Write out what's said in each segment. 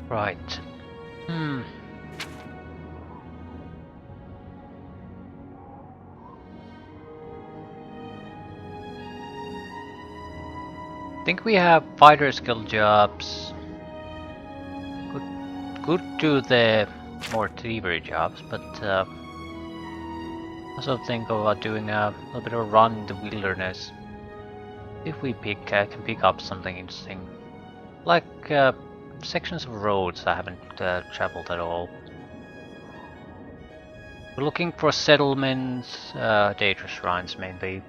Right. Hmm. I think we have fighter skill jobs. Could do the more thievery jobs, but I also think about doing a little bit of a run in the wilderness. If we can pick up something interesting, like sections of roads I haven't traveled at all. We're looking for settlements, data shrines mainly,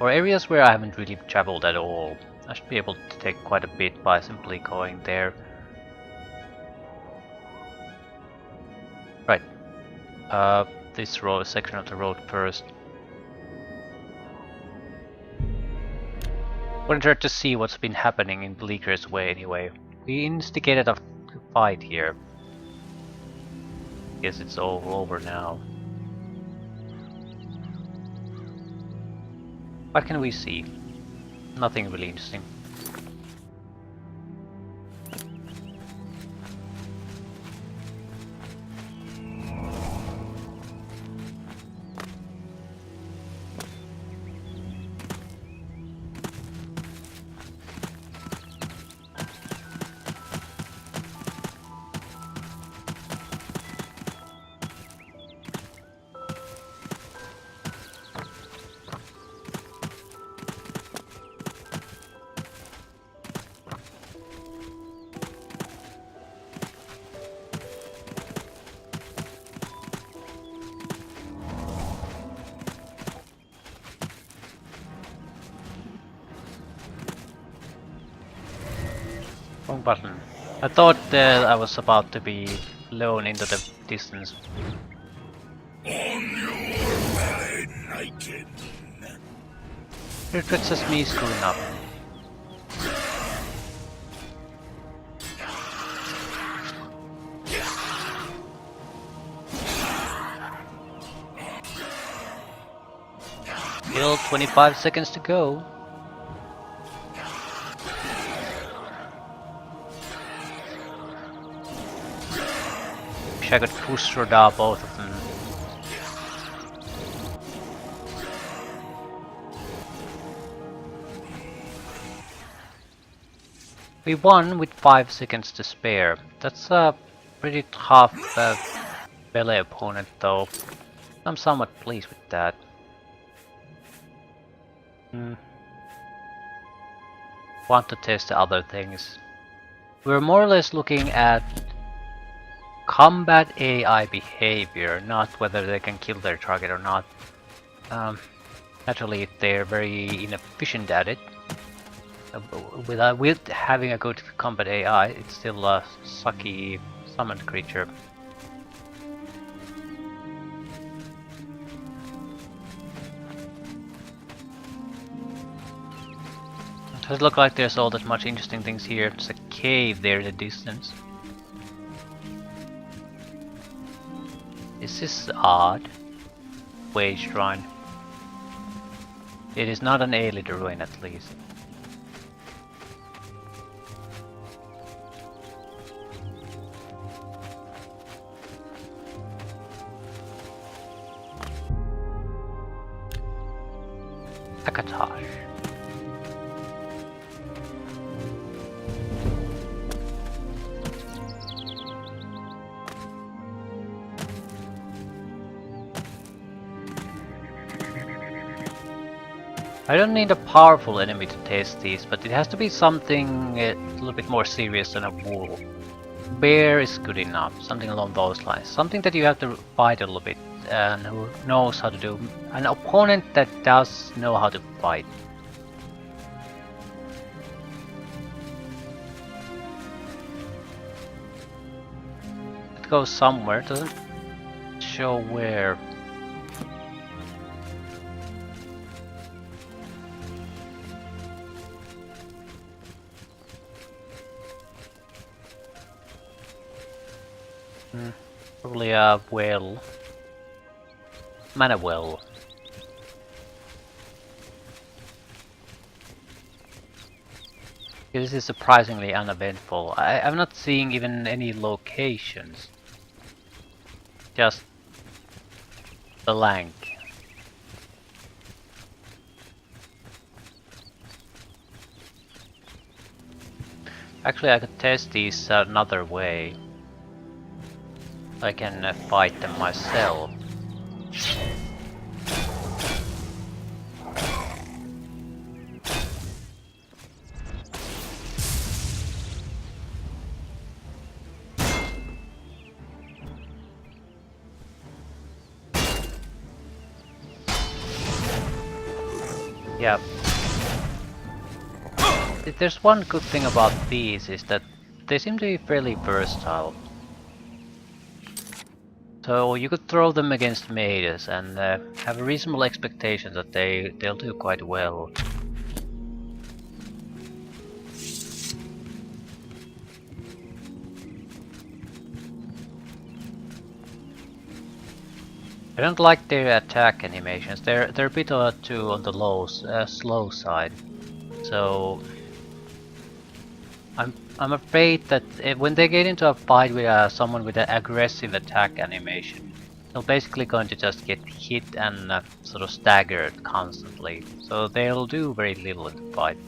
or areas where I haven't really traveled at all. I should be able to take quite a bit by simply going there. Right. This road section of the road first. Wouldn't hurt to see what's been happening in Bleaker's Way anyway. We instigated a fight here. Guess it's all over now. What can we see? Nothing really interesting. Wrong button. I thought that I was about to be blown into the distance. On your way, Niken. It's just me screwing up. Still 25 seconds to go. Wish I could push Rodar both of them. We won with 5 seconds to spare. That's a pretty tough melee opponent though. I'm somewhat pleased with that. Want to test the other things. We're more or less looking at combat AI behavior, not whether they can kill their target or not. Naturally, they're very inefficient at it. With having a good combat AI, it's still a sucky summoned creature. Doesn't look like there's all that much interesting things here. There's a cave there in the distance. This is odd. Wage shrine. It is not an Aelid ruin at least. Akatosh. I don't need a powerful enemy to test these, but it has to be something a little bit more serious than a wolf. Bear is good enough, something along those lines. Something that you have to fight a little bit and who knows how to do. An opponent that does know how to fight. It goes somewhere, doesn't show where. Probably a well. Mana well. This is surprisingly uneventful. I'm not seeing even any locations. Just blank. Actually, I could test these another way. I can fight them myself. Yeah. There's one good thing about these is that they seem to be fairly versatile. So you could throw them against mages and have a reasonable expectation that they'll do quite well. I don't like their attack animations. They're a bit too on the slow side. So I'm afraid that when they get into a fight with someone with an aggressive attack animation, they're basically going to just get hit and sort of staggered constantly. So they'll do very little in the fight.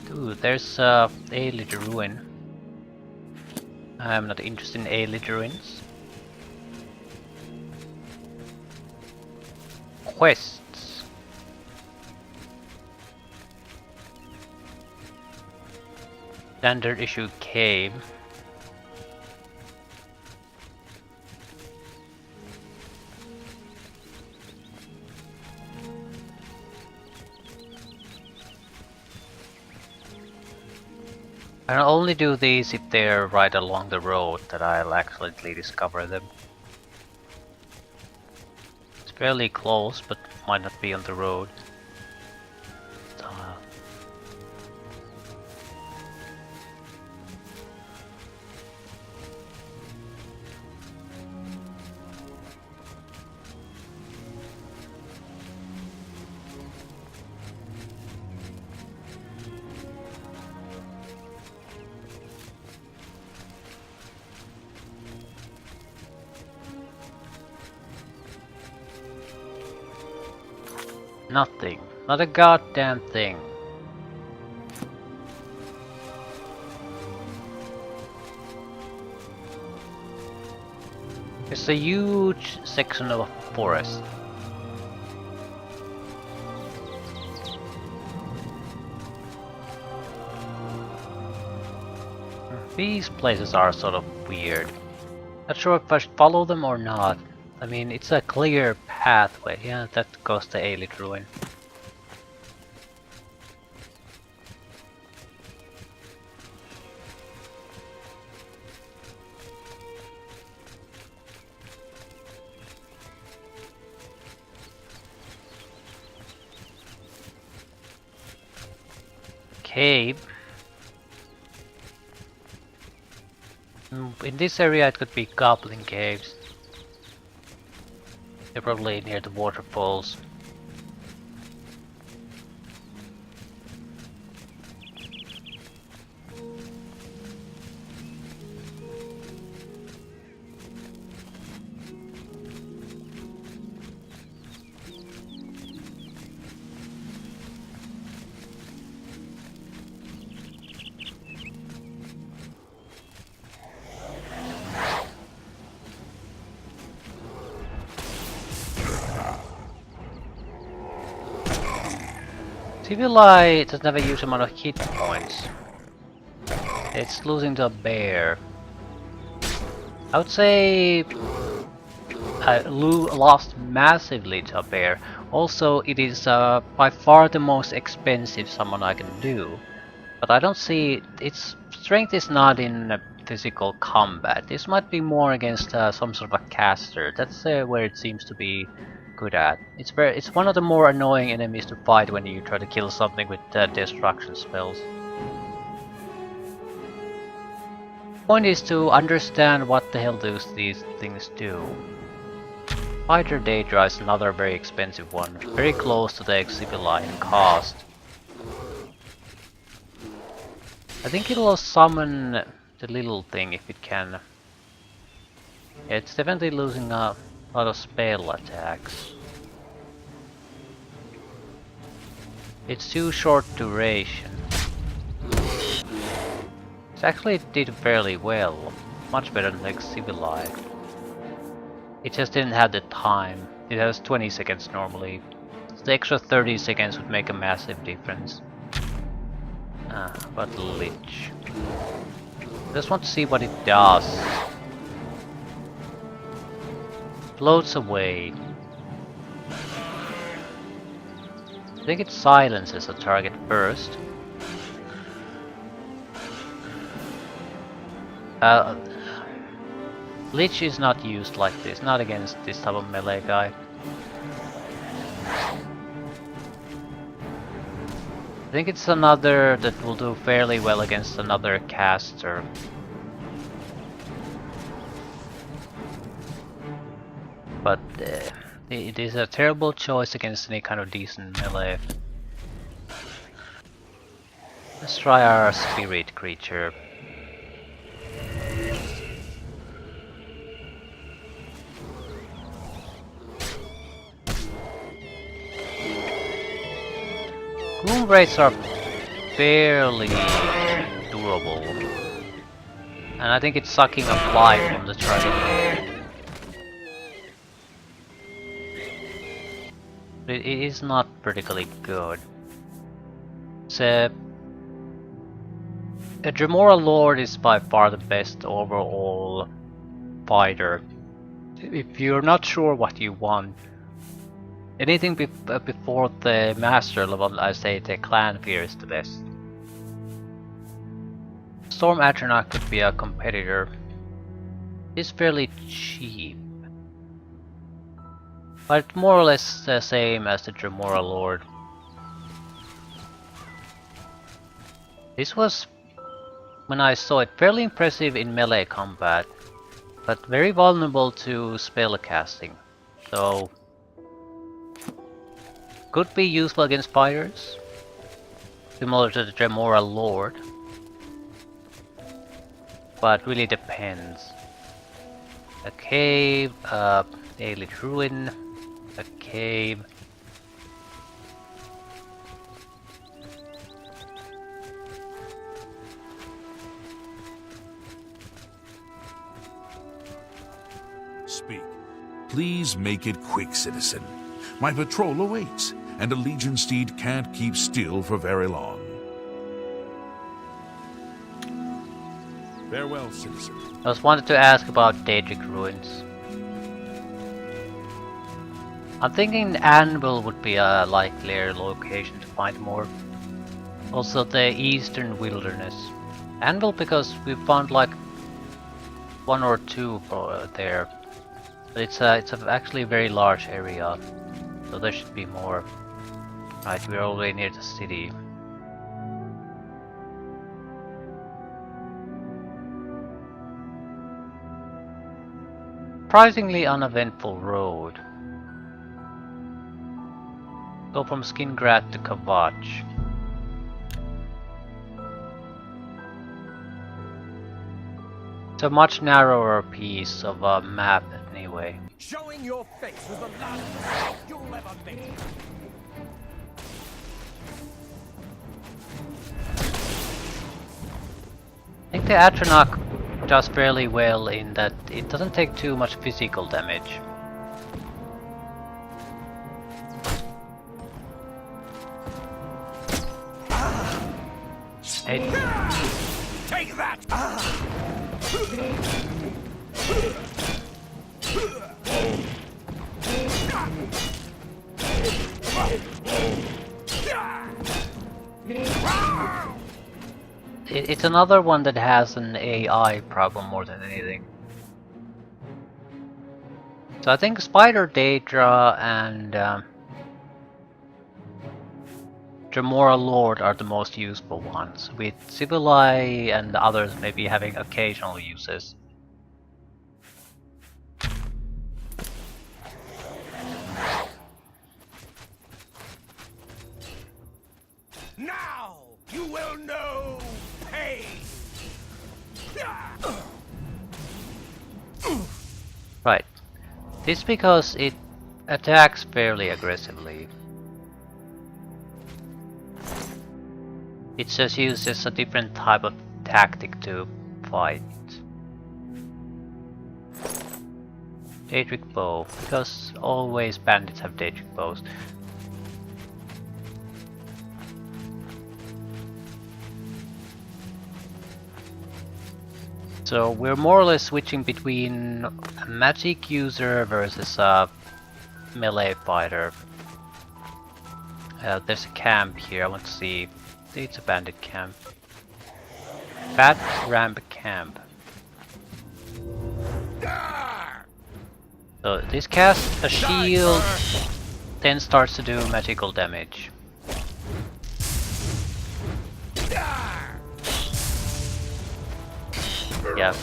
Ooh, there's Aelid Ruin. I'm not interested in Aelid Ruins. Quests. Standard issue cave. I'll only do these if they're right along the road that I'll accidentally discover them. It's fairly close, but might not be on the road. Nothing. Not a goddamn thing. It's a huge section of forest. These places are sort of weird. Not sure if I should follow them or not. I mean, it's a clear pathway. Yeah, that goes to Aelid Ruin. Cave. In this area it could be goblin caves. They're probably near the waterfalls. Civili doesn't have a huge amount of hit points. It's losing to a bear. I would say lost massively to a bear. Also, it is by far the most expensive summon I can do. But I don't see its strength is not in physical combat. This might be more against some sort of a caster. That's where it seems to be good at. It's one of the more annoying enemies to fight when you try to kill something with destruction spells. Point is to understand what the hell these things do. Fighter Daedra is another very expensive one, very close to the Exhibili in cost. I think it'll summon the little thing if it can. It's definitely losing a lot of spell attacks. It's too short duration. It actually did fairly well, much better than Exhibili. It just didn't have the time. It has 20 seconds normally. So the extra 30 seconds would make a massive difference. But Lich. I just want to see what it does. Floats away. I think it silences a target first. Lich is not used like this, not against this type of melee guy. I think it's another that will do fairly well against another caster. But it is a terrible choice against any kind of decent melee. Let's try our spirit creature. Gloom Wraiths are fairly durable. And I think it's sucking up life from the target. It is not particularly good. It's a Dremora Lord is by far the best overall fighter. If you're not sure what you want, anything before the master level, I say the clan fear is the best. Storm Atronach could be a competitor. It's fairly cheap. But more or less the same as the Dremora Lord. This was, when I saw it, fairly impressive in melee combat, but very vulnerable to spell casting. So could be useful against fighters, similar to the Dremora Lord, but really depends. A cave, Daedric Ruin, a cave. Speak. Please make it quick, citizen. My patrol awaits, and a Legion steed can't keep still for very long. Farewell, citizen. I just wanted to ask about Daedric Ruins. I'm thinking Anvil would be a likelier location to find more. Also the Eastern Wilderness. Anvil because we found like one or two there. But it's actually a very large area. So there should be more. Right, we're already near the city. Surprisingly uneventful road. Go from Skingrat to Kavach. It's a much narrower piece of a map anyway. Showing your face was the last mistake you'll ever make. I think the Atronach does fairly well in that it doesn't take too much physical damage. Take that! It's another one that has an AI problem more than anything. So I think Spider, Daedra, and Dremora Lord are the most useful ones, with Civili and the others maybe having occasional uses. Now you will know pain. Right. This because it attacks fairly aggressively. It just uses a different type of tactic to fight. Daedric bow, because always bandits have daedric bows. So we're more or less switching between a magic user versus a melee fighter. There's a camp here, I want to see. It's a bandit camp. Fat Ramp Camp. So this casts a shield, then starts to do magical damage. Yeah.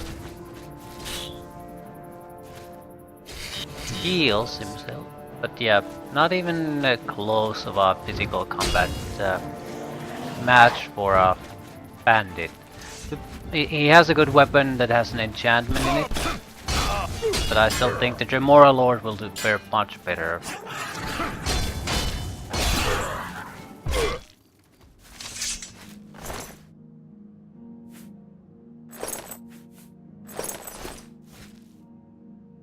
Heals himself, but yeah, not even close of a physical combat match for a bandit. He has a good weapon that has an enchantment in it, but I still think the Dremora Lord will do much better.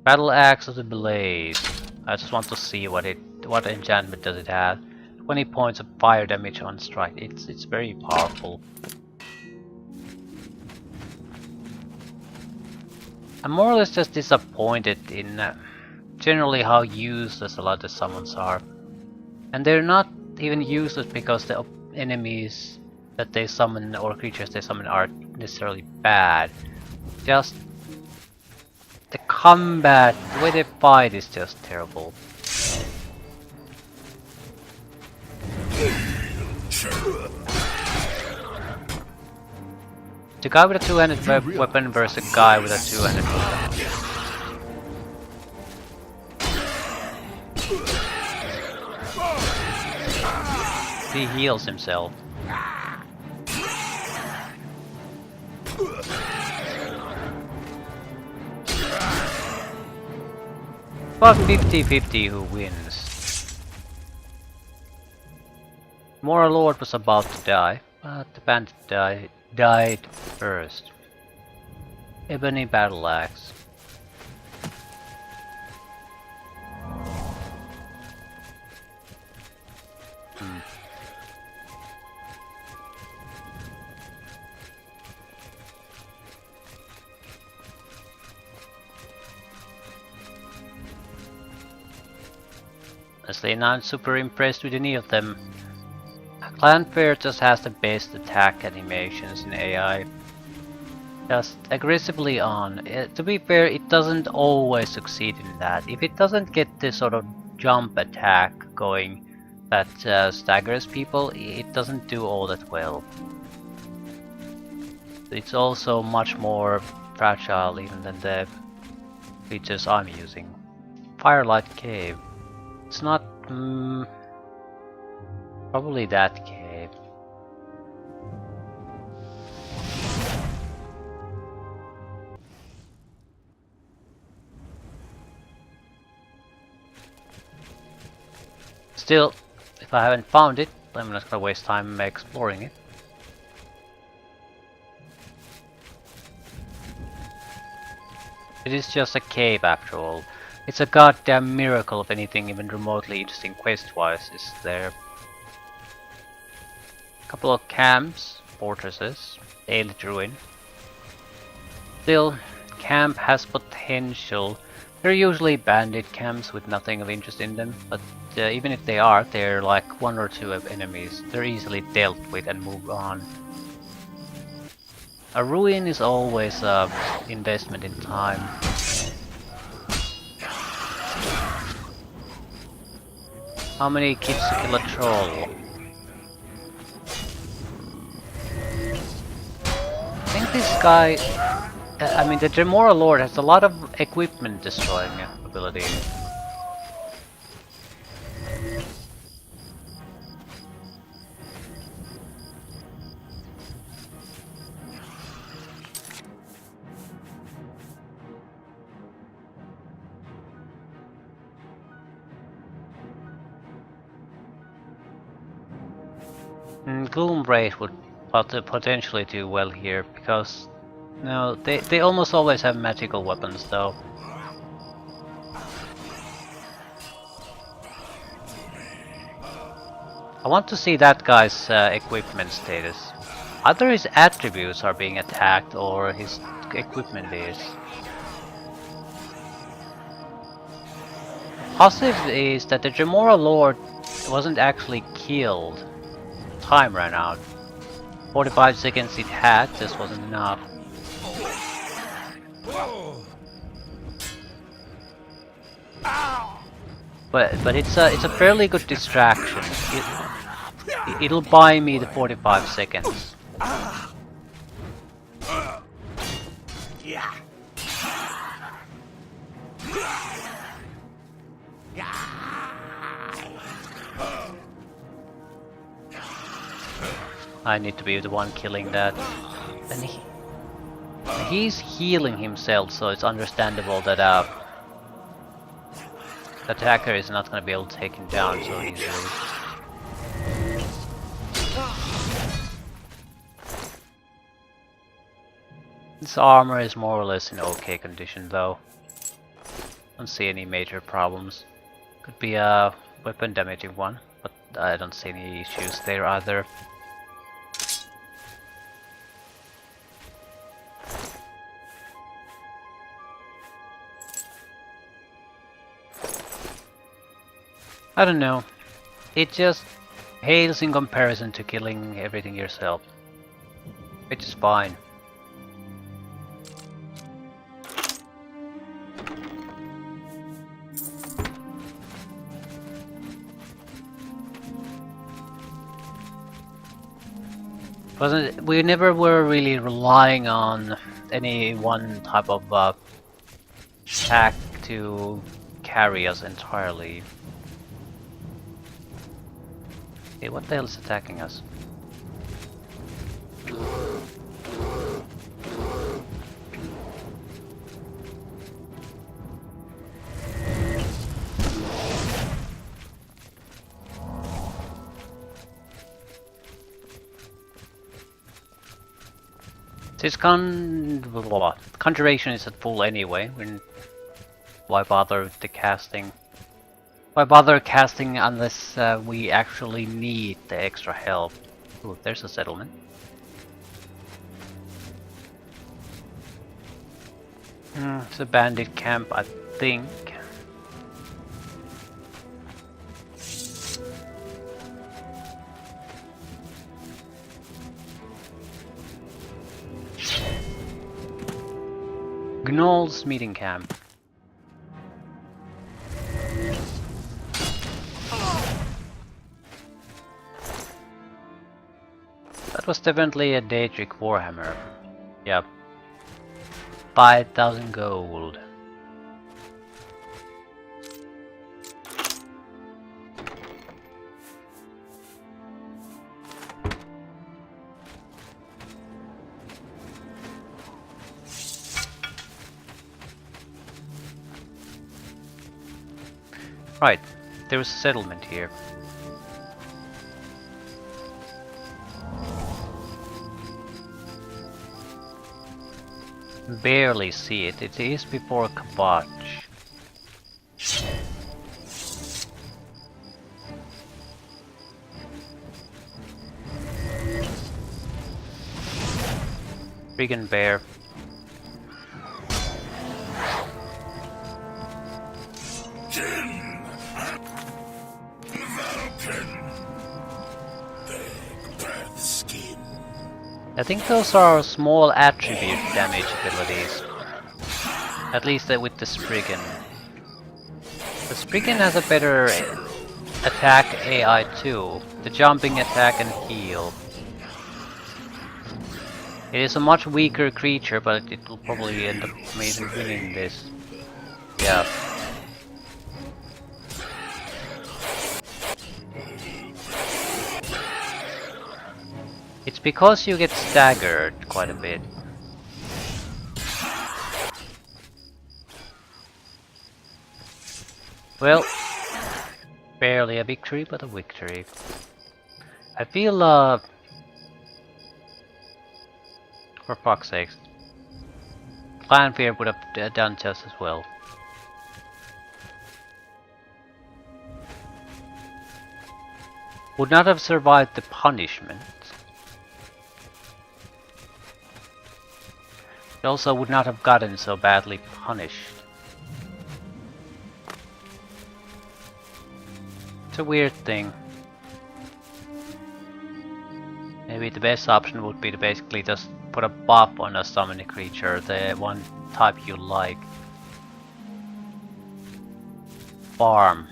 Battle Axe of the Blaze. I just want to see what enchantment does it have. 20 points of fire damage on strike. It's very powerful. I'm more or less just disappointed in generally how useless a lot of the summons are. And they're not even useless because the enemies that they summon or creatures they summon aren't necessarily bad. Just the combat, the way they fight is just terrible. The guy with a two-handed weapon versus a guy with a two-handed weapon. He heals himself. About 50-50 who wins. Mora Lord was about to die, but the bandit died first. Ebony Battle Axe. Honestly, not super impressed with any of them. Clanfair just has the best attack animations in AI. Just aggressively on. To be fair, it doesn't always succeed in that. If it doesn't get this sort of jump attack going that staggers people, it doesn't do all that well. It's also much more fragile even than the features I'm using. Firelight Cave. It's not probably that cave. Still, if I haven't found it, I'm not gonna waste time exploring it. It is just a cave after all. It's a goddamn miracle if anything even remotely interesting quest-wise is there. Couple of camps, fortresses, Ailith Ruin. Still, camp has potential. They're usually bandit camps with nothing of interest in them, but even if they are, they're like one or two enemies. They're easily dealt with and move on. A ruin is always an investment in time. How many kids to kill a troll? I think this guy... I mean, the Gemora Lord has a lot of equipment destroying ability. Gloombraid would potentially do well here, because no, they almost always have magical weapons though. I want to see that guy's equipment status. Either his attributes are being attacked or his equipment is. Positive is that the Gemora Lord wasn't actually killed. Time ran out. 45 seconds it had, just wasn't enough. But it's a fairly good distraction. It'll buy me the 45 seconds. I need to be the one killing that. And he's healing himself, so it's understandable that the attacker is not going to be able to take him down so easily. This armor is more or less in okay condition though. Don't see any major problems. Could be a weapon damaging one, but I don't see any issues there either. I don't know. It just pales in comparison to killing everything yourself. Which is fine. We never were really relying on any one type of attack to carry us entirely. Hey, what the hell is attacking us? This conjuration is at full anyway. Why bother with the casting? Why bother casting unless we actually need the extra help? Ooh, there's a settlement. It's a bandit camp, I think. Gnoll's meeting camp. That was definitely a daedric warhammer. Yep. 5,000 gold. Right, there is a settlement here. Barely see it. It is before Kabach. Friggin' bear. I think those are small attribute damage abilities. At least with the Spriggan. The Spriggan has a better attack AI 2, the jumping attack and heal. It is a much weaker creature, but it will probably end up maybe winning this. Yeah. It's because you get staggered quite a bit. Well, barely a victory, but a victory. I feel, for fuck's sake, Clan Fear would have done just as well. Would not have survived the punishment. It also would not have gotten so badly punished. It's a weird thing. Maybe the best option would be to basically just put a buff on a summoning creature, the one type you like. Farm.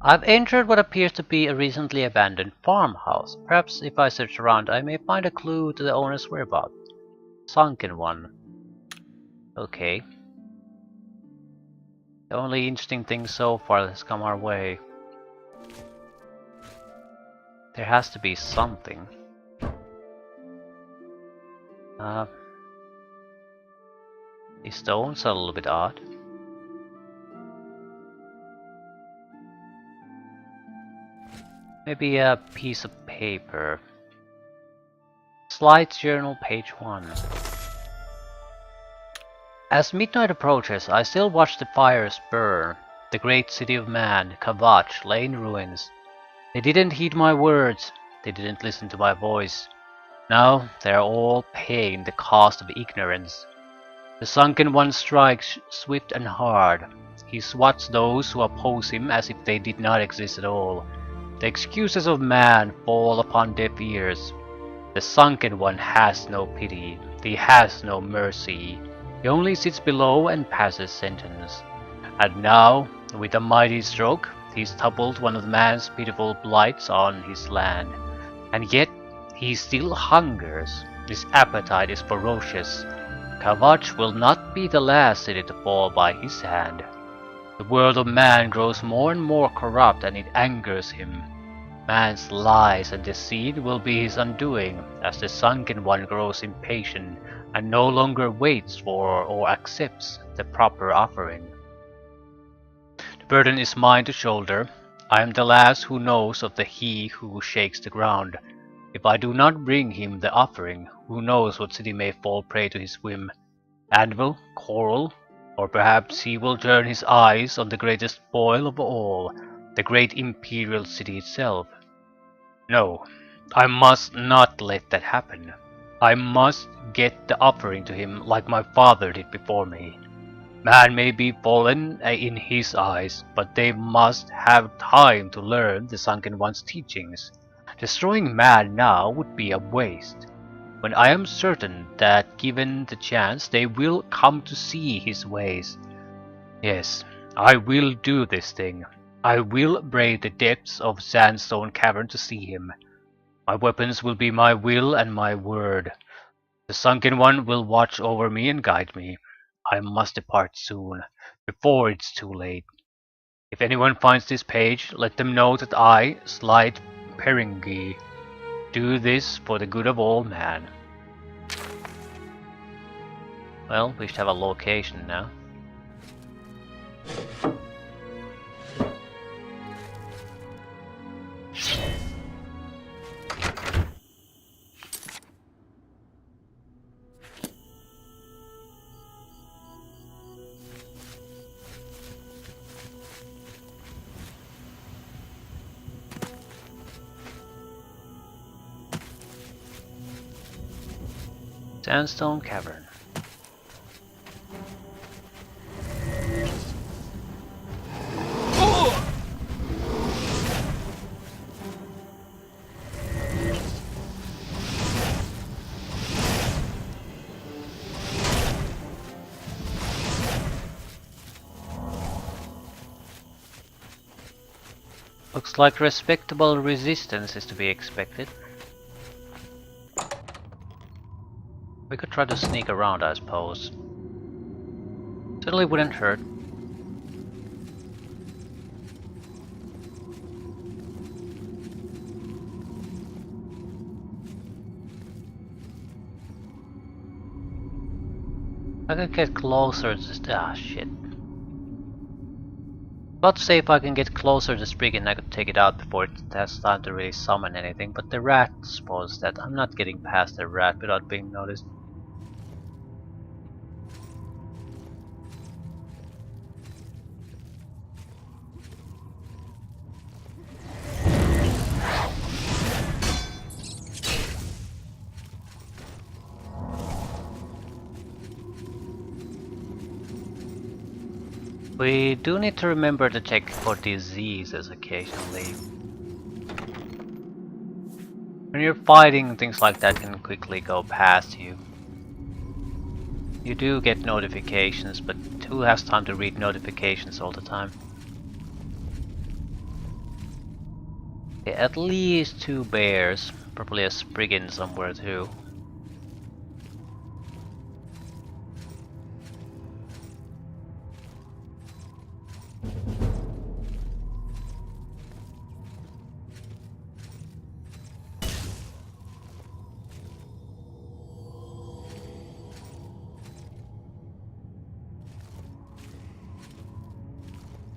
I've entered what appears to be a recently abandoned farmhouse. Perhaps if I search around I may find a clue to the owner's whereabouts. Sunken one. Okay. The only interesting thing so far that has come our way. There has to be something. These stones are a little bit odd. Maybe a piece of paper. Slides journal, page 1. As midnight approaches, I still watch the fires burn. The great city of man, Kavach, lay in ruins. They didn't heed my words. They didn't listen to my voice. Now they are all paying the cost of ignorance. The sunken one strikes swift and hard. He swats those who oppose him as if they did not exist at all. The excuses of man fall upon deaf ears. The sunken one has no pity. He has no mercy. He only sits below and passes sentence. And now, with a mighty stroke, he's toppled one of man's pitiful blights on his land. And yet, he still hungers. His appetite is ferocious. Kavach will not be the last city to fall by his hand. The world of man grows more and more corrupt and it angers him. Man's lies and deceit will be his undoing as the sunken one grows impatient and no longer waits for or accepts the proper offering. The burden is mine to shoulder. I am the last who knows of the he who shakes the ground. If I do not bring him the offering, who knows what city may fall prey to his whim? Anvil, coral, or perhaps he will turn his eyes on the greatest spoil of all, the great imperial city itself. No, I must not let that happen. I must get the offering to him like my father did before me. Man may be fallen in his eyes, but they must have time to learn the sunken one's teachings. Destroying man now would be a waste, when I am certain that given the chance they will come to see his ways. Yes, I will do this thing. I will brave the depths of sandstone cavern to see him. My weapons will be my will and my word. The sunken one will watch over me and guide me. I must depart soon, before it's too late. If anyone finds this page, let them know that I, slight Peringi, do this for the good of all man. Well, we should have a location now. Sandstone Cavern. Looks like respectable resistance is to be expected. We could try to sneak around, I suppose. Certainly wouldn't hurt. I could get closer to shit. About to say if I can get closer to Spriggan I could take it out before it has time to really summon anything, but the rat spawns that. I'm not getting past the rat without being noticed. We do need to remember to check for diseases occasionally. When you're fighting, things like that can quickly go past you. You do get notifications, but who has time to read notifications all the time? Okay, at least 2 bears, probably a Spriggan somewhere too.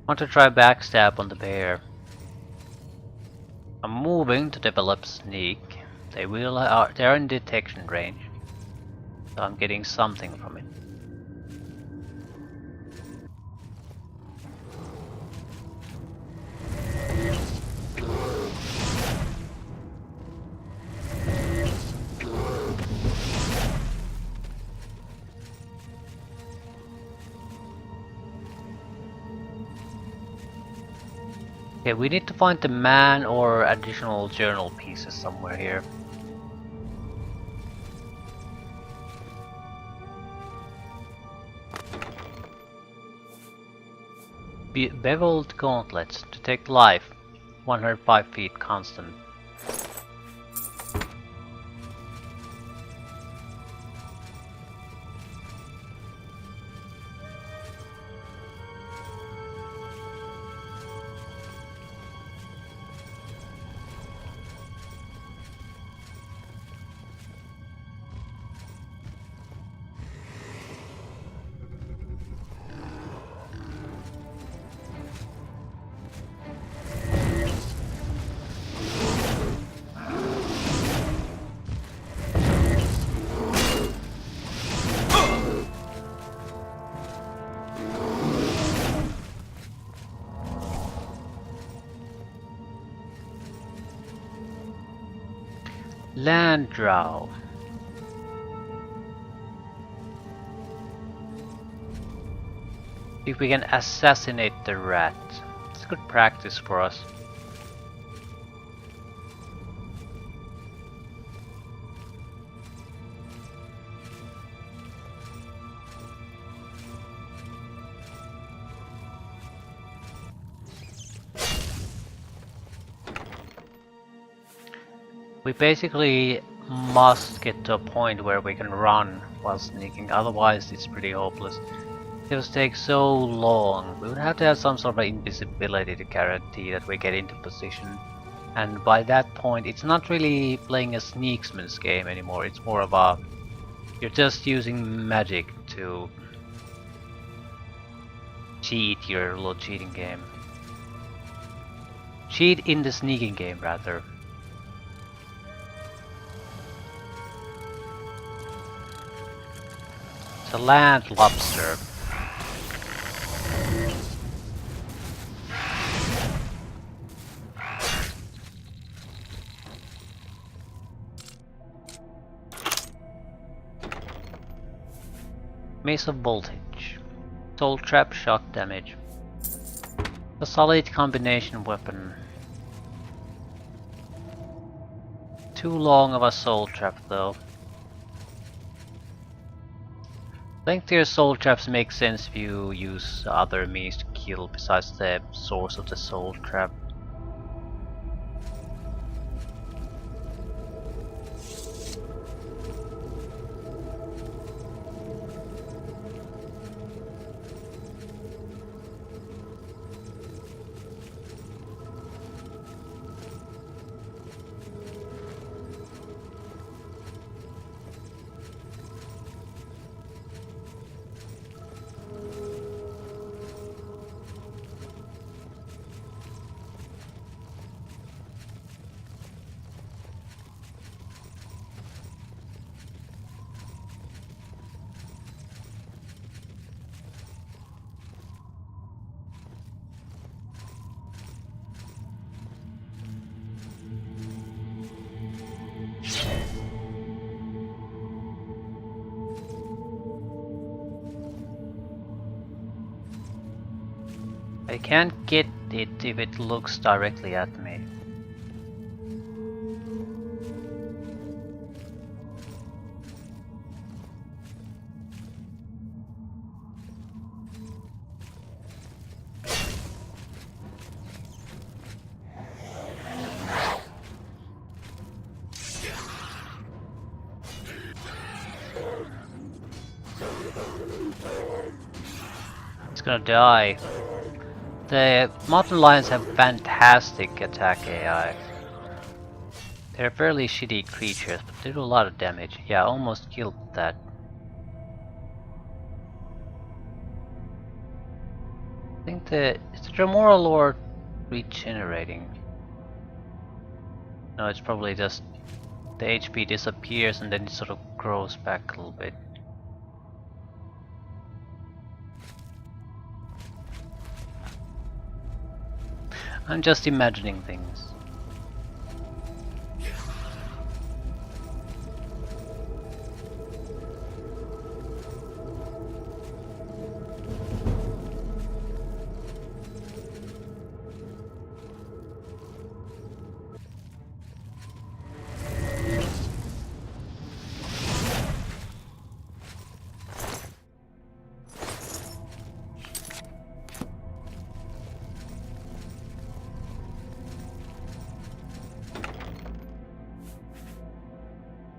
Want to try backstab on the bear. I'm moving to develop sneak. They're in detection range, so I'm getting something from it. Okay, we need to find the man or additional journal pieces somewhere here. Beveled gauntlets. Detect life. 105 feet constant. Land drow. If we can assassinate the rat. It's good practice for us. We basically must get to a point where we can run while sneaking, otherwise it's pretty hopeless. It will take so long. We would have to have some sort of invisibility to guarantee that we get into position. And by that point, it's not really playing a sneaksman's game anymore. It's more of a... you're just using magic to cheat your little cheating game. Cheat in the sneaking game, rather. It's a land lobster. Mace of voltage. Soul trap, shock damage. A solid combination weapon. Too long of a soul trap though. Lengthier soul traps make sense if you use other means to kill besides the source of the soul trap. I can't get it if it looks directly at me. It's gonna die. The mountain lions have fantastic attack AI. They're fairly shitty creatures, but they do a lot of damage. Yeah, almost killed that. I think is the Dremora Lord regenerating? No, it's probably just the HP disappears and then it sort of grows back a little bit. I'm just imagining things.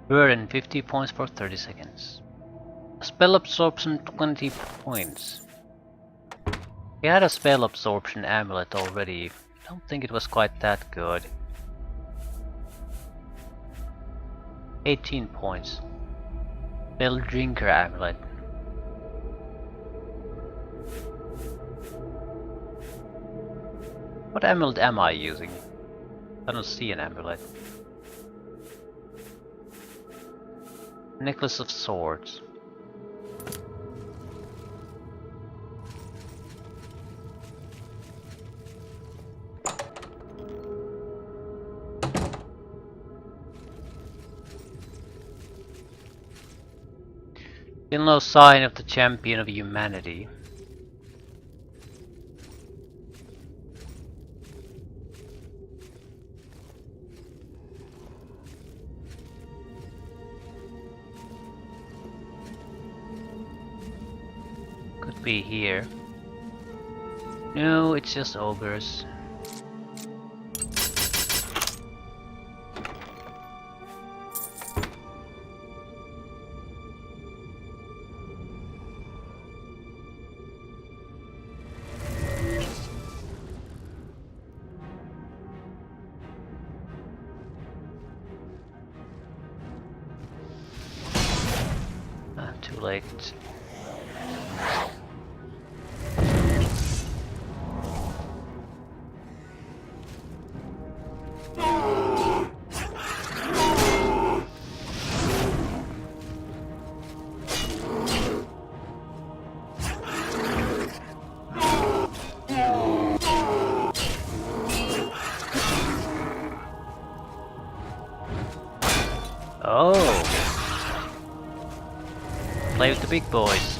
Burn 50 points for 30 seconds. Spell absorption 20 points. We had a spell absorption amulet already. I don't think it was quite that good. 18 points. Spell drinker amulet. What amulet am I using? I don't see an amulet. Necklace of Swords. Still no sign of the champion of humanity. Be here. No, it's just ogres. Too late. Oh! Play with the big boys.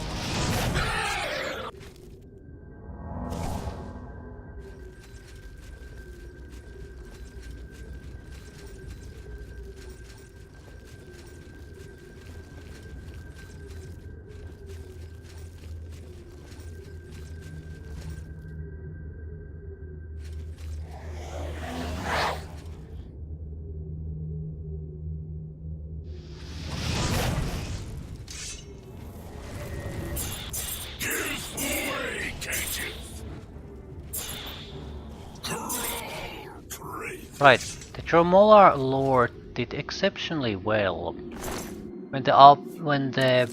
Right, the Dromolar Lord did exceptionally well when the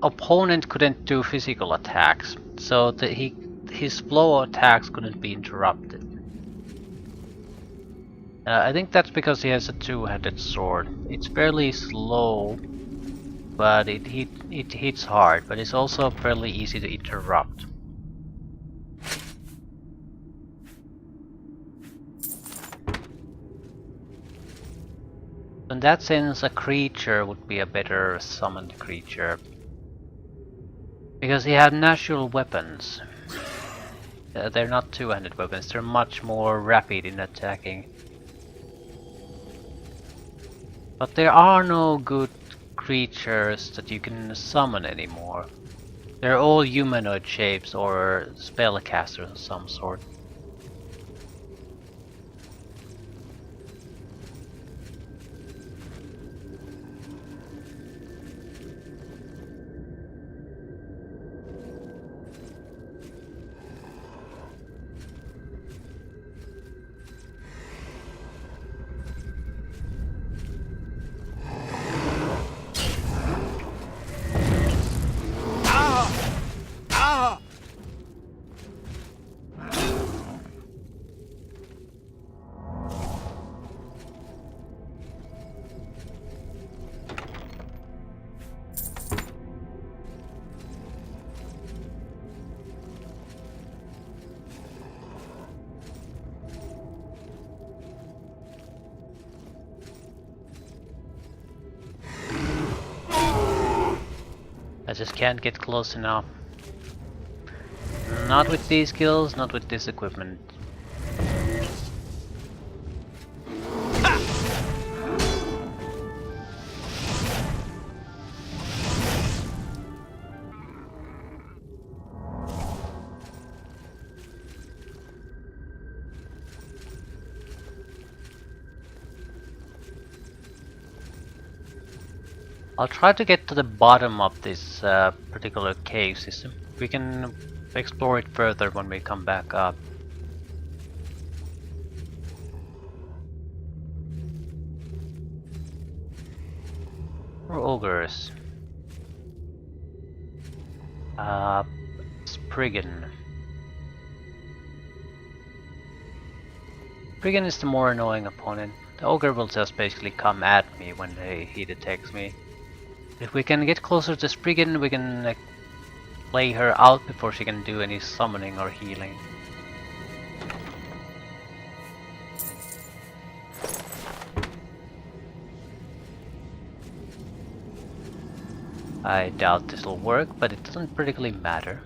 opponent couldn't do physical attacks, so that his flow attacks couldn't be interrupted. I think that's because he has a two-handed sword. It's fairly slow, but it hits hard, but it's also fairly easy to interrupt. In that sense, a creature would be a better summoned creature. Because he had natural weapons. They're not two-handed weapons, they're much more rapid in attacking. But there are no good creatures that you can summon anymore. They're all humanoid shapes or spellcasters of some sort. I just can't get close enough. Not with these skills, not with this equipment. I'll try to get to the bottom of this particular cave system. We can explore it further when we come back up. Or ogres. Spriggan. Spriggan is the more annoying opponent. The ogre will just basically come at me when he detects me. If we can get closer to Spriggan, we can play her out before she can do any summoning or healing. I doubt this will work, but it doesn't particularly matter.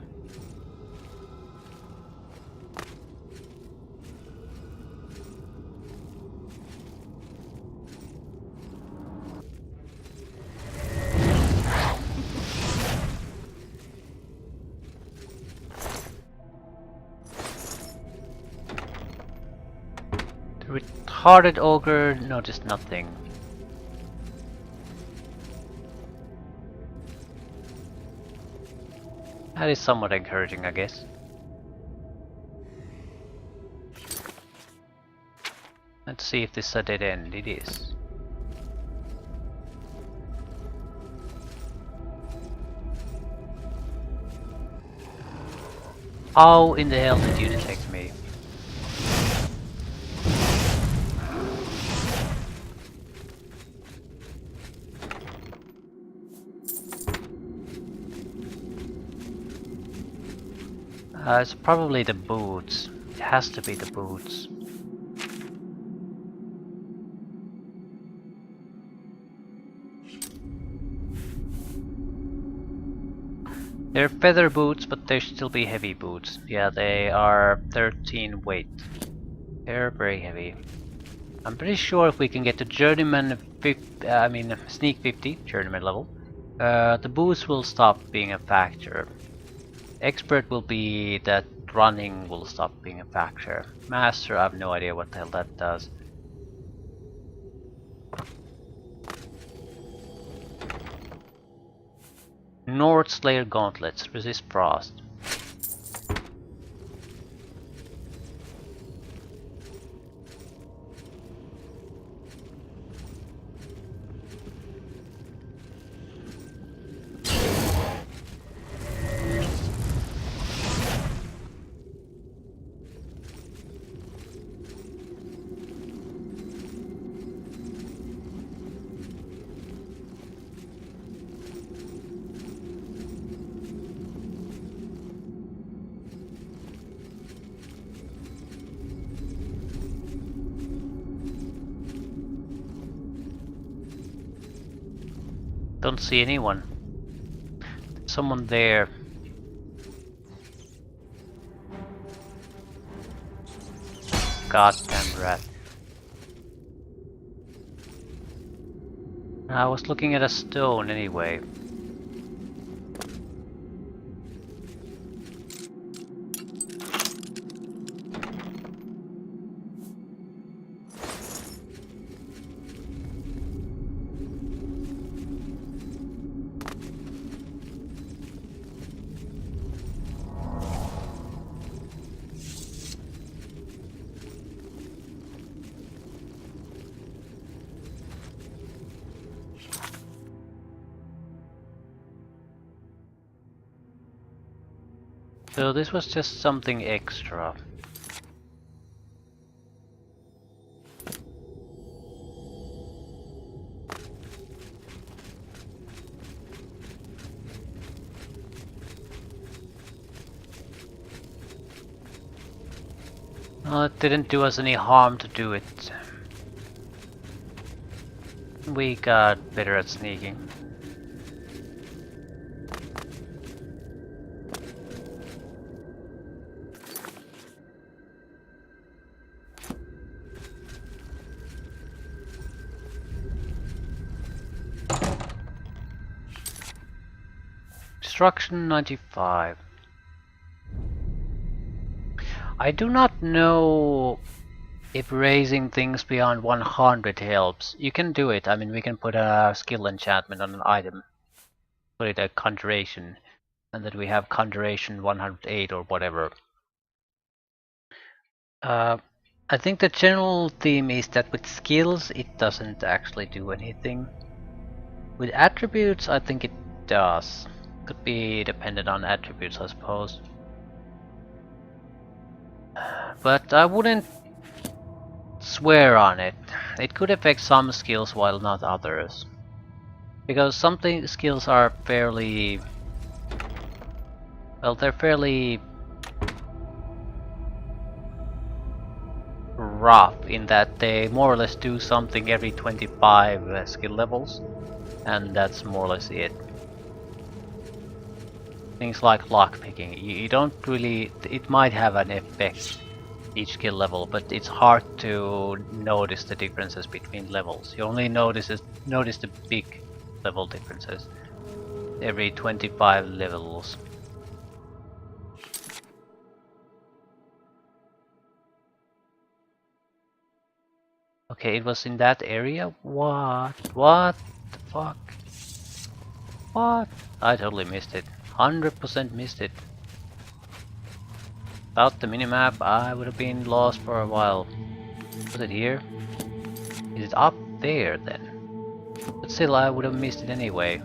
The retarded ogre noticed nothing. That is somewhat encouraging, I guess. Let's see if this is a dead end. It is. How in the hell did you detect me? It's probably the boots. It has to be the boots. They're feather boots, but they should still be heavy boots. Yeah, they are 13 weight. They're very heavy. I'm pretty sure if we can get to Journeyman Sneak 50, Journeyman level, the boots will stop being a factor. Expert will be that running will stop being a factor. Master, I have no idea what the hell that does. Nord Slayer gauntlets, resist frost. Don't see anyone. There's someone there. goddamn rat. I was looking at a stone anyway. So this was just something extra. Well, it didn't do us any harm to do it. We got better at sneaking. Destruction 95. I do not know if raising things beyond 100 helps. You can do it. I mean, we can put a skill enchantment on an item. Put it a conjuration. And then we have conjuration 108 or whatever. I think the general theme is that with skills it doesn't actually do anything. With attributes I think it does. Could be dependent on attributes, I suppose. But I wouldn't swear on it. It could affect some skills while not others. Because some skills are fairly... well, they're fairly rough in that they more or less do something every 25 skill levels. And that's more or less it. Things like lockpicking, you don't really... it might have an effect each skill level, but it's hard to notice the differences between levels. You only notice the big level differences every 25 levels. Okay, it was in that area? What? What the fuck? What? I totally missed it. 100% missed it. Without the minimap, I would have been lost for a while. Was it here? Is it up there then? But still, I would have missed it anyway.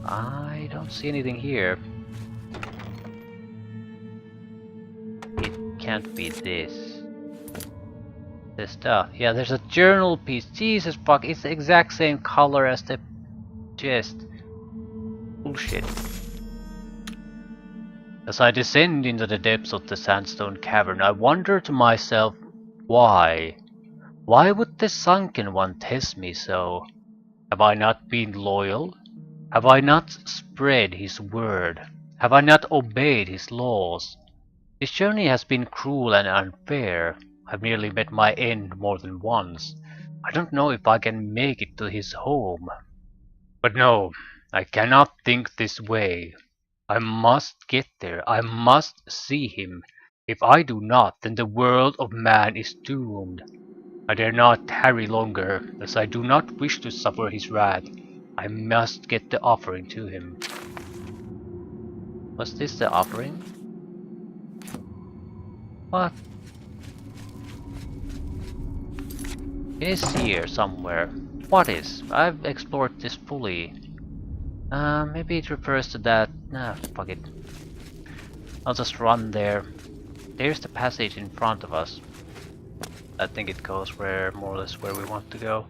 I don't see anything here. It can't be this. This stuff. Yeah, there's a journal piece. Jesus fuck, it's the exact same color as the chest. Bullshit. As I descend into the depths of the sandstone cavern, I wonder to myself, why? Why would the sunken one test me so? Have I not been loyal? Have I not spread his word? Have I not obeyed his laws? This journey has been cruel and unfair. I've nearly met my end more than once. I don't know if I can make it to his home. But no, I cannot think this way. I must get there. I must see him. If I do not, then the world of man is doomed. I dare not tarry longer, as I do not wish to suffer his wrath. I must get the offering to him. Was this the offering? What? It is here somewhere. What is? I've explored this fully. Maybe it refers to that. Nah, fuck it. I'll just run there. There's the passage in front of us. I think it goes where, more or less, where we want to go.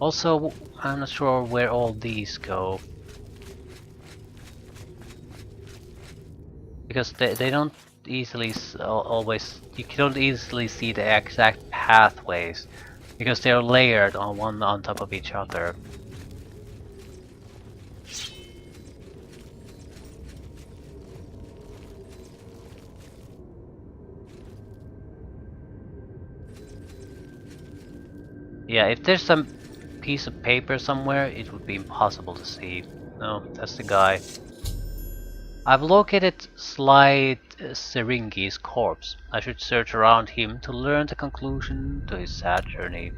Also, I'm not sure where all these go. Because they don't easily always... you don't easily see the exact pathways. Because they're layered on one on top of each other. Yeah, if there's some piece of paper somewhere, it would be impossible to see. No, that's the guy. I've located Slide Seringi's corpse. I should search around him to learn the conclusion to his sad journey.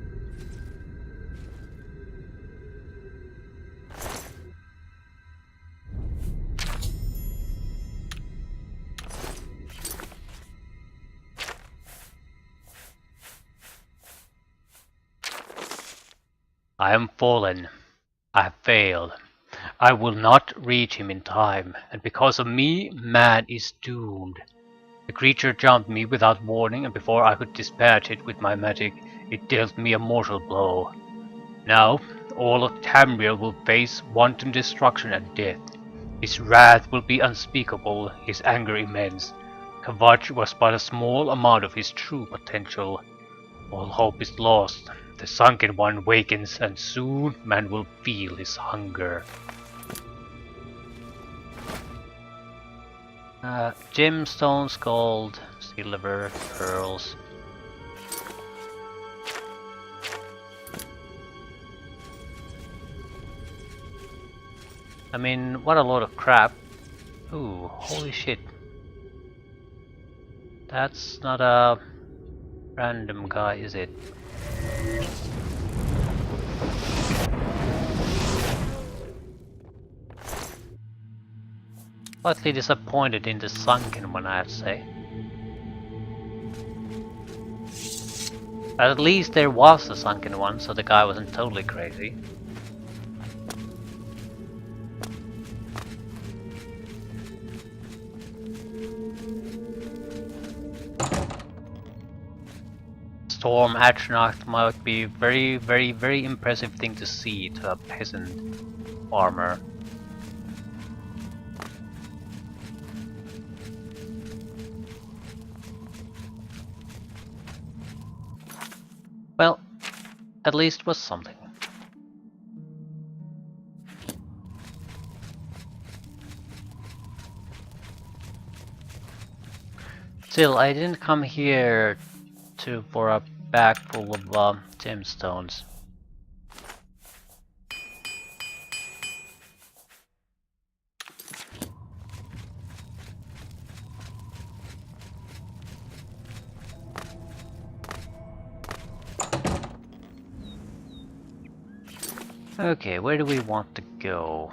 I am fallen. I have failed. I will not reach him in time, and because of me, man is doomed. The creature jumped me without warning, and before I could dispatch it with my magic, it dealt me a mortal blow. Now, all of Tamriel will face wanton destruction and death. His wrath will be unspeakable, his anger immense. Kavach was but a small amount of his true potential. All hope is lost. The sunken one wakens, and soon man will feel his hunger. Gemstones, gold, silver, pearls. I mean, what a load of crap. Ooh, holy shit. That's not a random guy, is it? Slightly disappointed in the sunken one, I have to say. At least there was a sunken one, so the guy wasn't totally crazy. Storm Atronach might be a very impressive thing to see to a peasant farmer. Well, at least it was something. Still, I didn't come here for a bag full of gemstones. Okay, where do we want to go?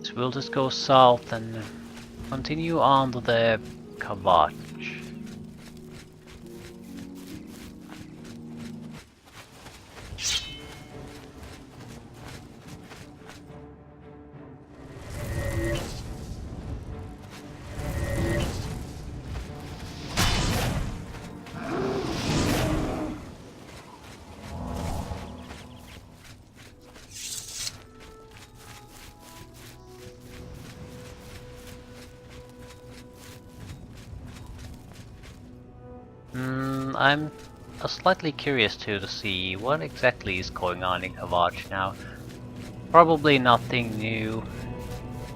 So we'll just go south and continue on to the Kavach. I'm slightly curious to see what exactly is going on in Kavach now. Probably nothing new.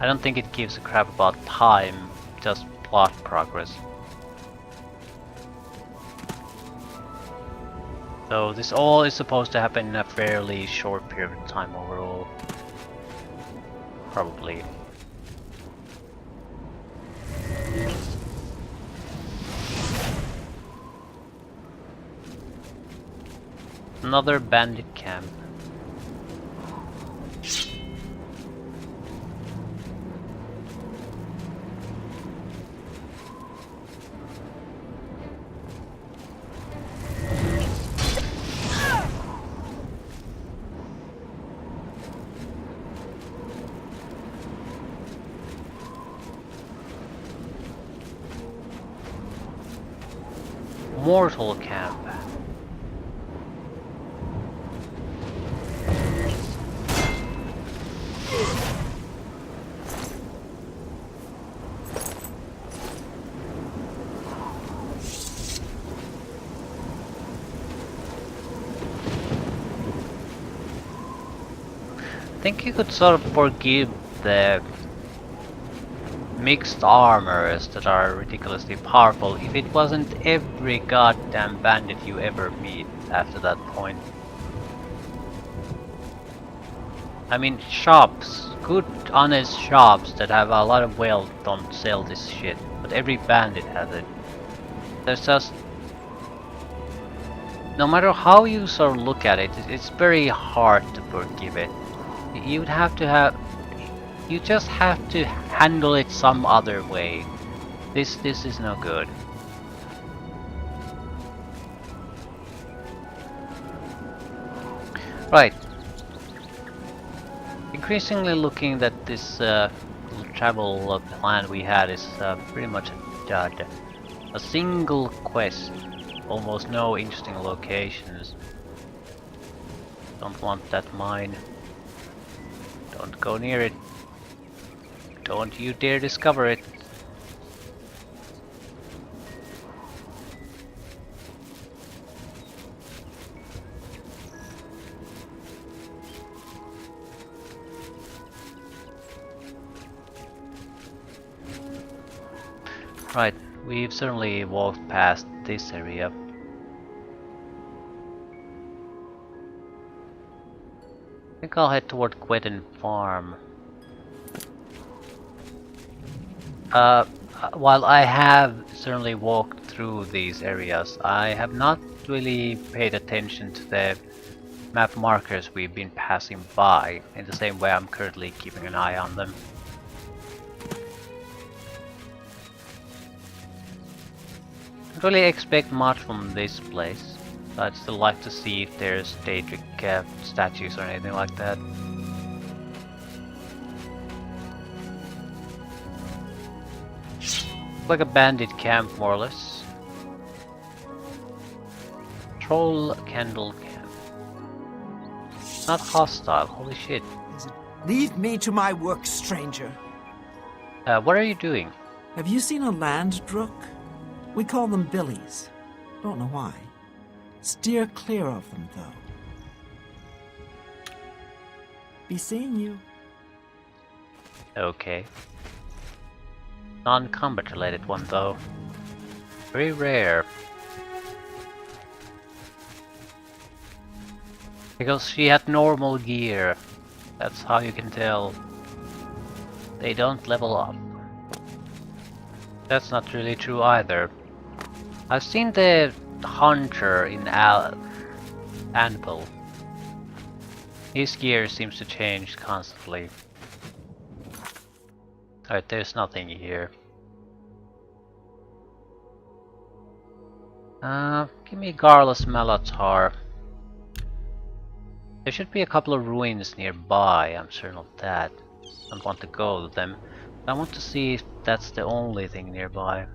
I don't think it gives a crap about time, just plot progress. So this all is supposed to happen in a fairly short period of time overall. Probably. Another bandit camp. Mortal camp. I think you could sort of forgive the mixed armors that are ridiculously powerful if it wasn't every goddamn bandit you ever meet after that point. I mean, shops, good honest shops that have a lot of wealth don't sell this shit, but every bandit has it. There's just... no matter how you sort of look at it, it's very hard to forgive it. You'd have to have... you just have to handle it some other way. This is no good. Right. Increasingly looking that this travel plan we had is pretty much a dud. A single quest, almost no interesting locations. Don't want that mine. Don't go near it. Don't you dare discover it. Right, we've certainly walked past this area. I think I'll head toward Quedden Farm. While I have certainly walked through these areas, I have not really paid attention to the map markers we've been passing by in the same way I'm currently keeping an eye on them. Don't really expect much from this place. I'd still like to see if there's daedric statues or anything like that. Like a bandit camp, more or less. Troll candle camp. Not hostile, holy shit. Leave me to my work, stranger. What are you doing? Have you seen a land drook? We call them billies. Don't know why. Steer clear of them, though. Be seeing you. Okay. Non-combat related one though. Very rare. Because she had normal gear. That's how you can tell. They don't level up. That's not really true either. I've seen the hunter in Anvil. His gear seems to change constantly. Alright, there's nothing here. Give me Garlus Malatar. There should be a couple of ruins nearby, I'm certain of that. I don't want to go to them. I want to see if that's the only thing nearby.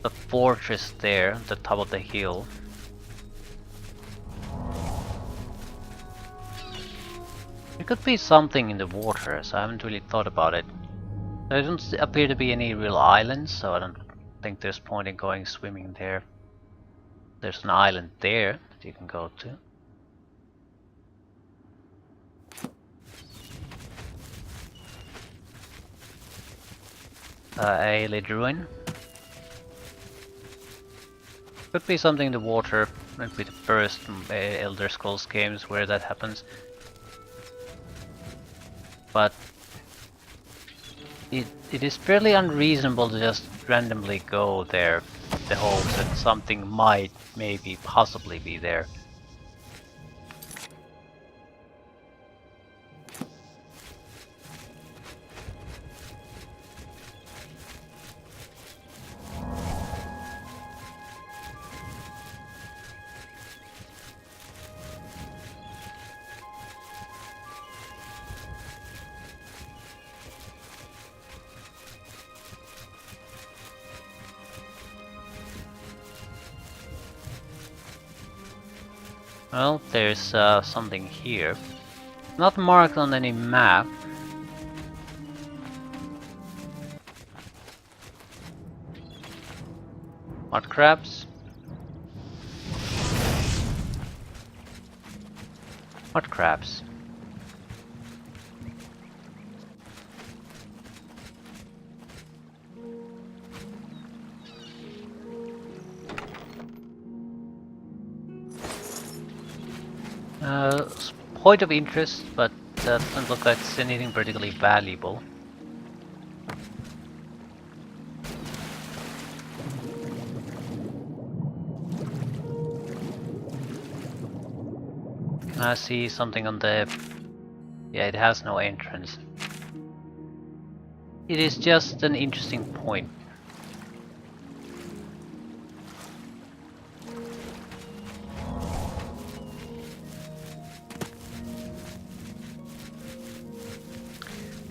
The fortress there, at the top of the hill. There could be something in the water, so I haven't really thought about it. There don't appear to be any real islands, so I don't think there's point in going swimming there. There's an island there that you can go to. Aelid Ruin. Could be something in the water, maybe the first Elder Scrolls games where that happens. But it is fairly unreasonable to just randomly go there, the hopes that something might, maybe, possibly be there. Well, there's something here. Not marked on any map. Mud crabs? Mud crabs. Point of interest, but doesn't look like it's anything particularly valuable. Can I see something on the... Yeah, it has no entrance. It is just an interesting point.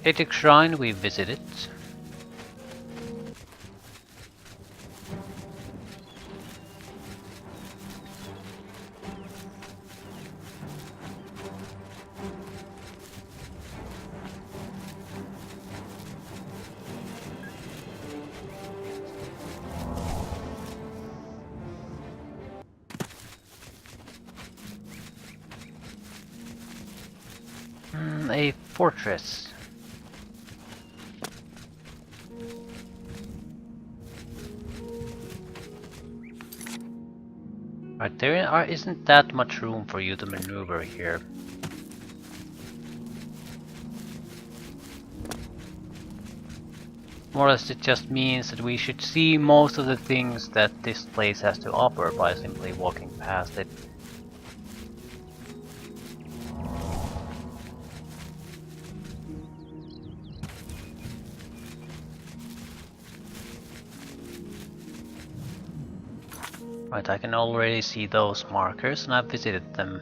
Daedric Shrine we visited. A fortress. Right, isn't that much room for you to maneuver here. More or less it just means that we should see most of the things that this place has to offer by simply walking past it. Right, I can already see those markers and I've visited them.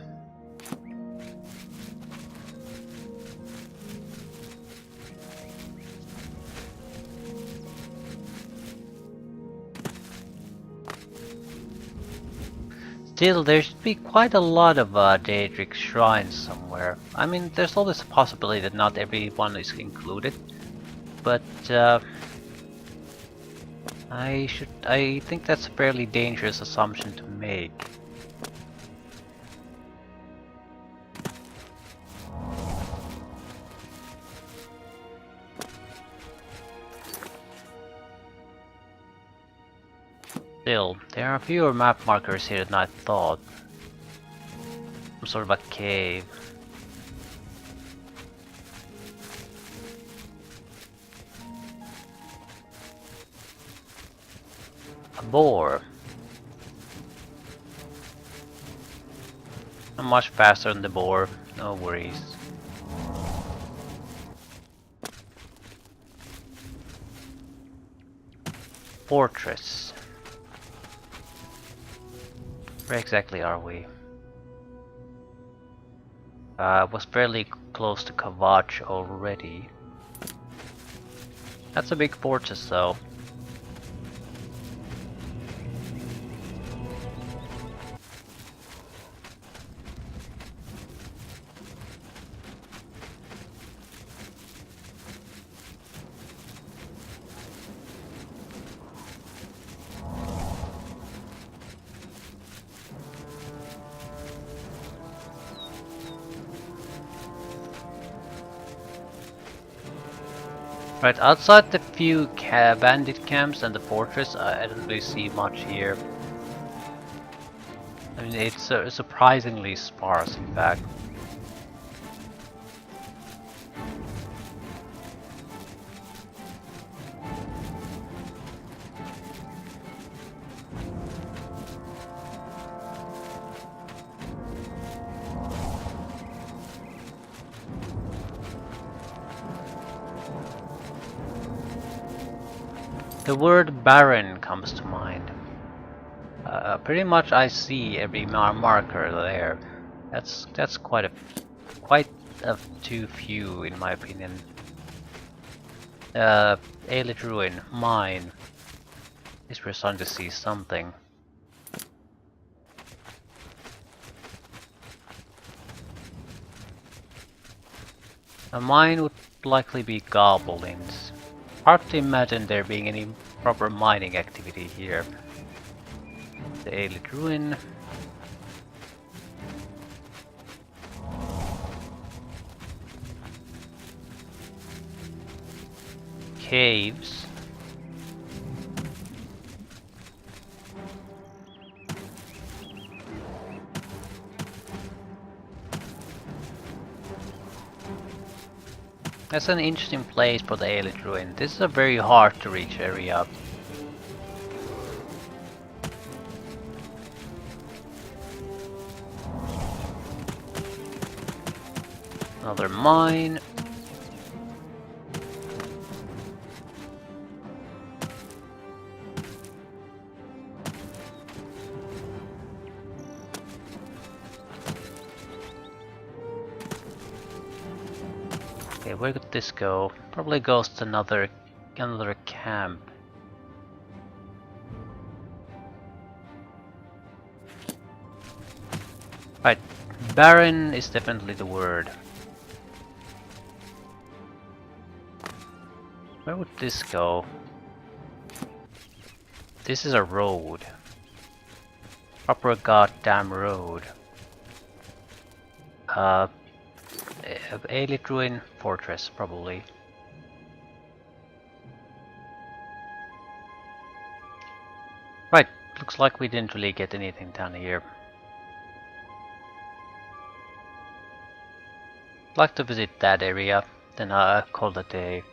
Still, there should be quite a lot of daedric shrines somewhere. I mean, there's always a possibility that not everyone is included, but I think that's a fairly dangerous assumption to make. Still, there are fewer map markers here than I thought. Some sort of a cave. A boar. I'm much faster than the boar, no worries. Fortress. Where exactly are we? Was fairly close to Kavach already. That's a big fortress though. Right, outside the few bandit camps and the fortress, I don't really see much here. I mean, it's surprisingly sparse, in fact. The word barren comes to mind. Pretty much I see every marker there. That's quite too few in my opinion. Aelid Ruin, mine. At least we're starting to see something. A mine would likely be goblins. Hard to imagine there being any proper mining activity here. The Aelid Ruin. Caves. That's an interesting place for the Aelid Ruin. This is a very hard to reach area. Another mine. Okay, where could this go? Probably goes to another camp. Right, barren is definitely the word. Where would this go? This is a road. Proper goddamn road. Aelid Ruin Fortress, probably. Right, looks like we didn't really get anything down here. I'd like to visit that area, then I'll call it a day.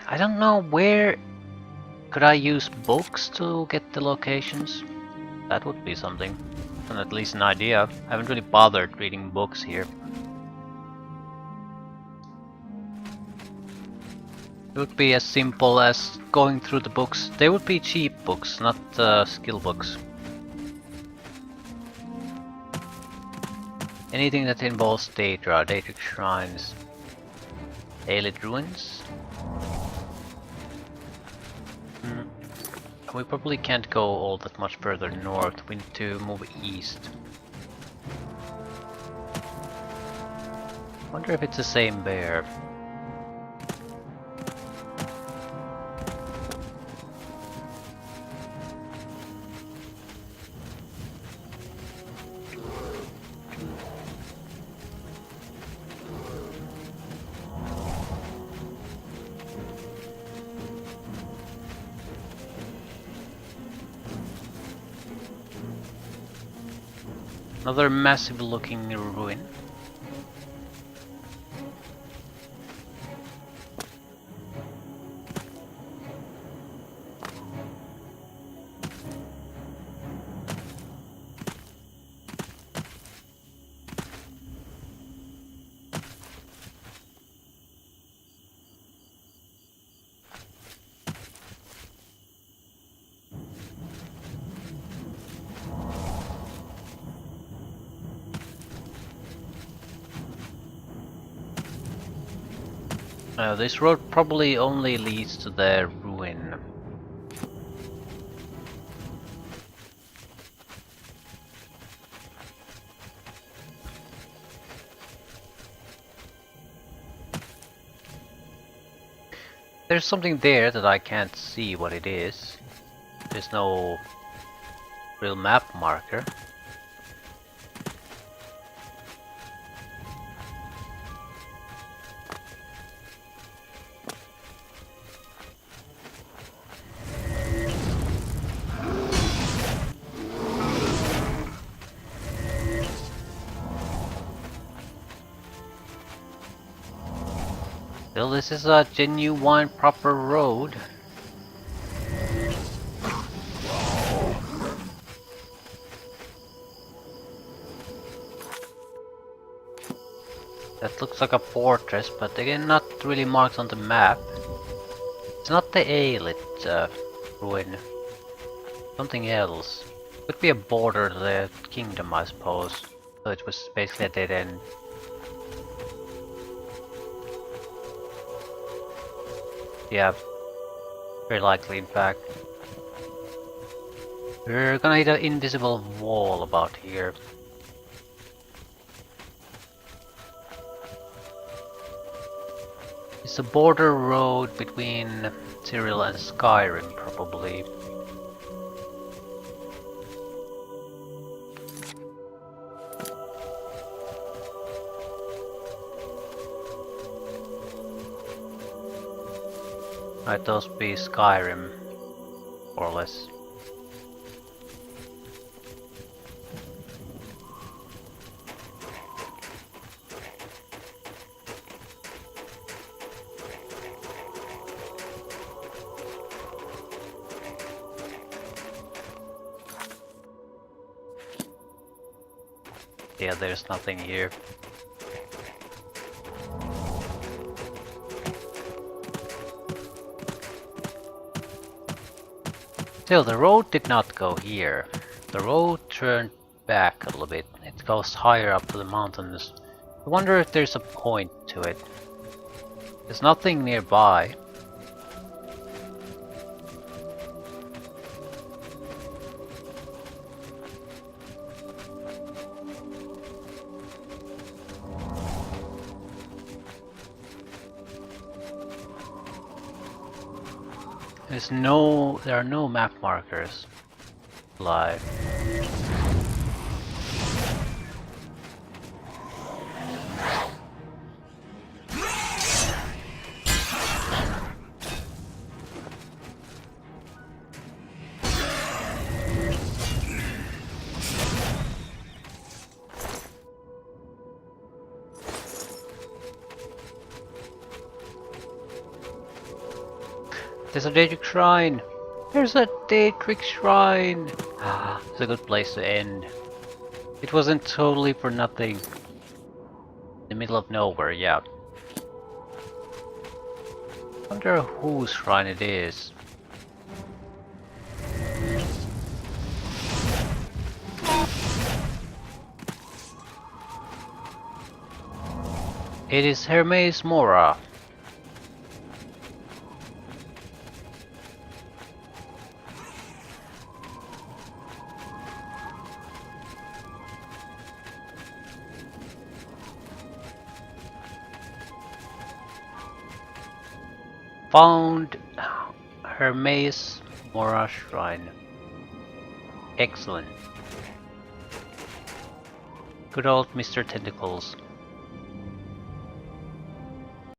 I don't know where could I use books to get the locations. That would be something, and at least an idea. I haven't really bothered reading books here. It would be as simple as going through the books. They would be cheap books, not skill books. Anything that involves daedric shrines. Aelid Ruins. We probably can't go all that much further north. We need to move east. Wonder if it's the same bear. Another massive looking ruin. This road probably only leads to the ruin. There's something there that I can't see what it is. There's no real map marker. Well, this is a genuine proper road. That looks like a fortress, but again not really marked on the map. It's not the Aelid ruin. Something else. Could be a border to the kingdom, I suppose. So it was basically a dead end. Yeah, very likely in fact. We're gonna hit an invisible wall about here. It's a border road between Cyril and Skyrim, probably. Might those be Skyrim, or less. Yeah, there's nothing here. Still, the road did not go here. The road turned back a little bit. It goes higher up to the mountains. I wonder if there's a point to it. There's nothing nearby. There are no map markers live. There's a daedric shrine! There's a daedric shrine! It's a good place to end. It wasn't totally for nothing. In the middle of nowhere, yeah. Wonder whose shrine it is. It is Hermes Mora. Found Hermes Mora Shrine. Excellent. Good old Mr. Tentacles.